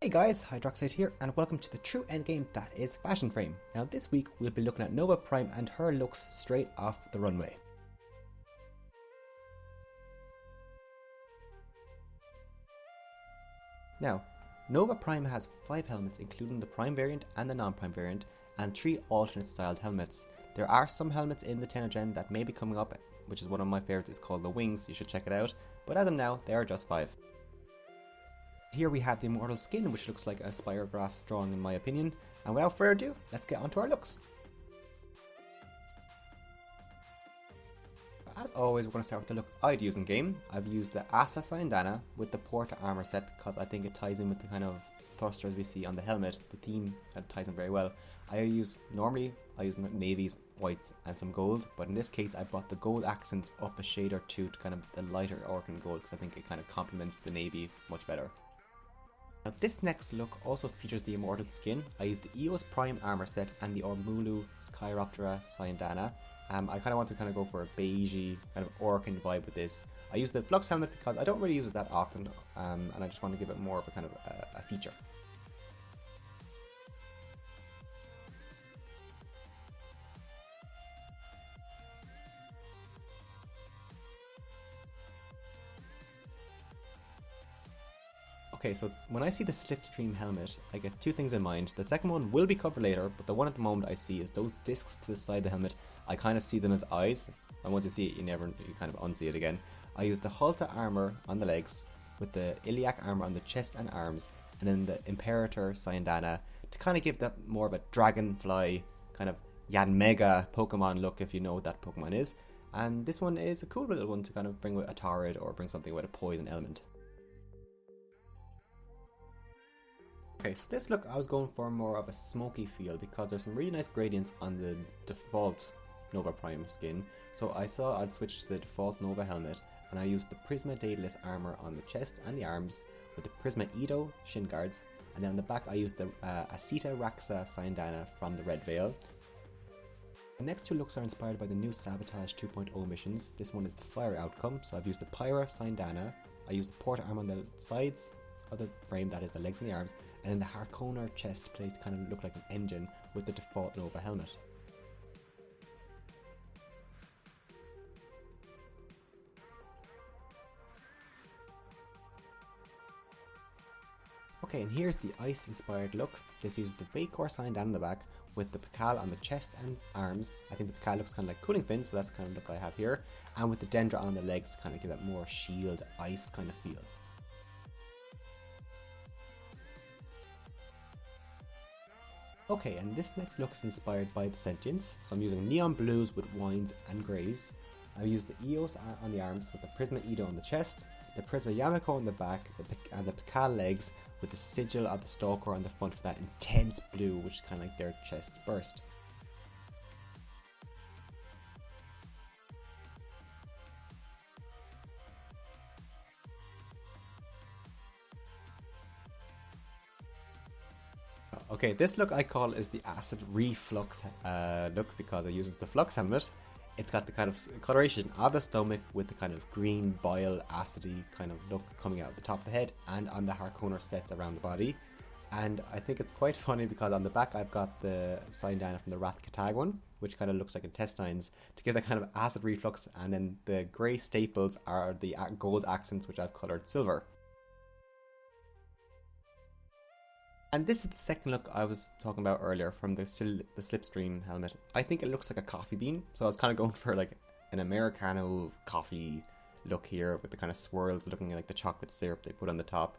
Hey guys, Hydroxate here, and welcome to the true endgame that is Fashionframe. Now this week we'll be looking at Nova Prime and her looks straight off the runway. Now, Nova Prime has 5 helmets including the Prime variant and the non-Prime variant, and 3 alternate styled helmets. There are some helmets in the 10th gen that may be coming up, which is one of my favourites. It's called the Wings, you should check it out, but as of now there are just 5. Here we have the Immortal Skin, which looks like a spirograph drawing in my opinion, and without further ado, let's get onto our looks. As always, we're going to start with the look I'd use in game. I've used the Asa Bandana with the Porta armor set because I think it ties in with the kind of thrusters we see on the helmet. The theme kind of ties in very well. Normally I use navies, whites and some gold, but in this case I brought the gold accents up a shade or two to kind of the lighter organ gold because I think it kind of complements the navy much better. Now this next look also features the Immortal Skin. I used the EOS Prime armor set and the Ormulu Skyroptera Syandana. I kind of want to go for a beigey kind of orcan vibe with this. I use the Flux helmet because I don't really use it that often, and I just want to give it more of a kind of a feature. Okay, so when I see the Slipstream Helmet, I get 2 things in mind. The second one will be covered later, but the one at the moment I see is those discs to the side of the helmet. I kind of see them as eyes, and once you see it, you kind of unsee it again. I use the Halta armor on the legs, with the Iliac armor on the chest and arms, and then the Imperator Syandana to kind of give that more of a dragonfly, kind of Yanmega Pokemon look, if you know what that Pokemon is. And this one is a cool little one to kind of bring with a Torrid or bring something with a poison element. Okay, so this look I was going for more of a smoky feel because there's some really nice gradients on the default Nova Prime skin. So I thought I'd switch to the default Nova helmet, and I used the Prisma Daedalus armor on the chest and the arms with the Prisma Edo shin guards, and then on the back I used the Asita Raxa Syandana from the Red Veil. The next 2 looks are inspired by the new Sabotage 2.0 missions. This one is the Fire outcome, so I've used the Pyra Syandana, I used the Porta armor on the sides of the frame, that is the legs and the arms, and then the Harkonnen chest plate to kind of look like an engine with the default Nova helmet. Okay, and here's the ice inspired look. This uses the Vacor sign down on the back with the Pakal on the chest and arms. I think the Pakal looks kind of like cooling fins, so that's the kind of look I have here, and with the Dendra on the legs to kind of give that more shield ice kind of feel. Okay, and this next look is inspired by the Sentience, so I'm using neon blues with wines and greys. I've used the EOS on the arms with the Prisma Edo on the chest, the Prisma Yamako on the back, and the Pakal legs with the sigil of the Stalker on the front for that intense blue, which is kind of like their chest burst. Okay, this look I call is the Acid Reflux look because it uses the Flux helmet. It's got the kind of coloration of the stomach with the kind of green bile acidy kind of look coming out of the top of the head and on the Harkonnen sets around the body. And I think it's quite funny because on the back I've got the Syandana from the Wrath Katag one, which kind of looks like intestines, to give that kind of acid reflux, and then the grey staples are the gold accents which I've coloured silver. And this is the second look I was talking about earlier from the Slipstream helmet. I think it looks like a coffee bean, so I was kind of going for like an Americano coffee look here with the kind of swirls looking like the chocolate syrup they put on the top.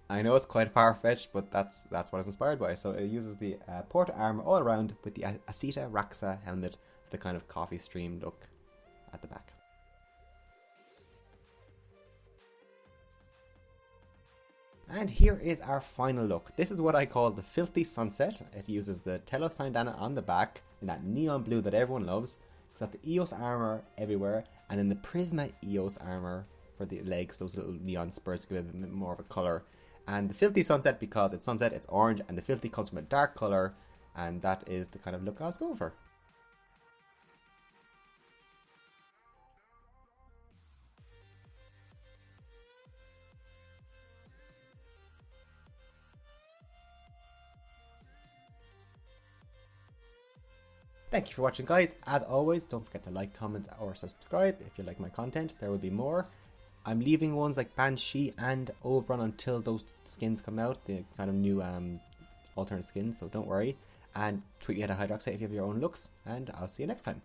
I know it's quite far-fetched, but that's what I was inspired by. So it uses the Porta armor all around with the Asita Raxa helmet with the kind of coffee stream look at the back. And here is our final look. This is what I call the Filthy Sunset. It uses the Telos Syandana on the back in that neon blue that everyone loves. It's got the EOS armor everywhere, and then the Prisma EOS armor for the legs, those little neon spurs to give it a bit more of a colour. And the Filthy Sunset, because it's sunset, it's orange, and the filthy comes from a dark colour, and that is the kind of look I was going for. Thank you for watching, guys. As always, don't forget to like, comment, or subscribe if you like my content. There will be more. I'm leaving ones like Banshee and Oberon until those skins come out, the kind of new alternate skins, so don't worry. And tweet me at Hydroxate if you have your own looks, and I'll see you next time.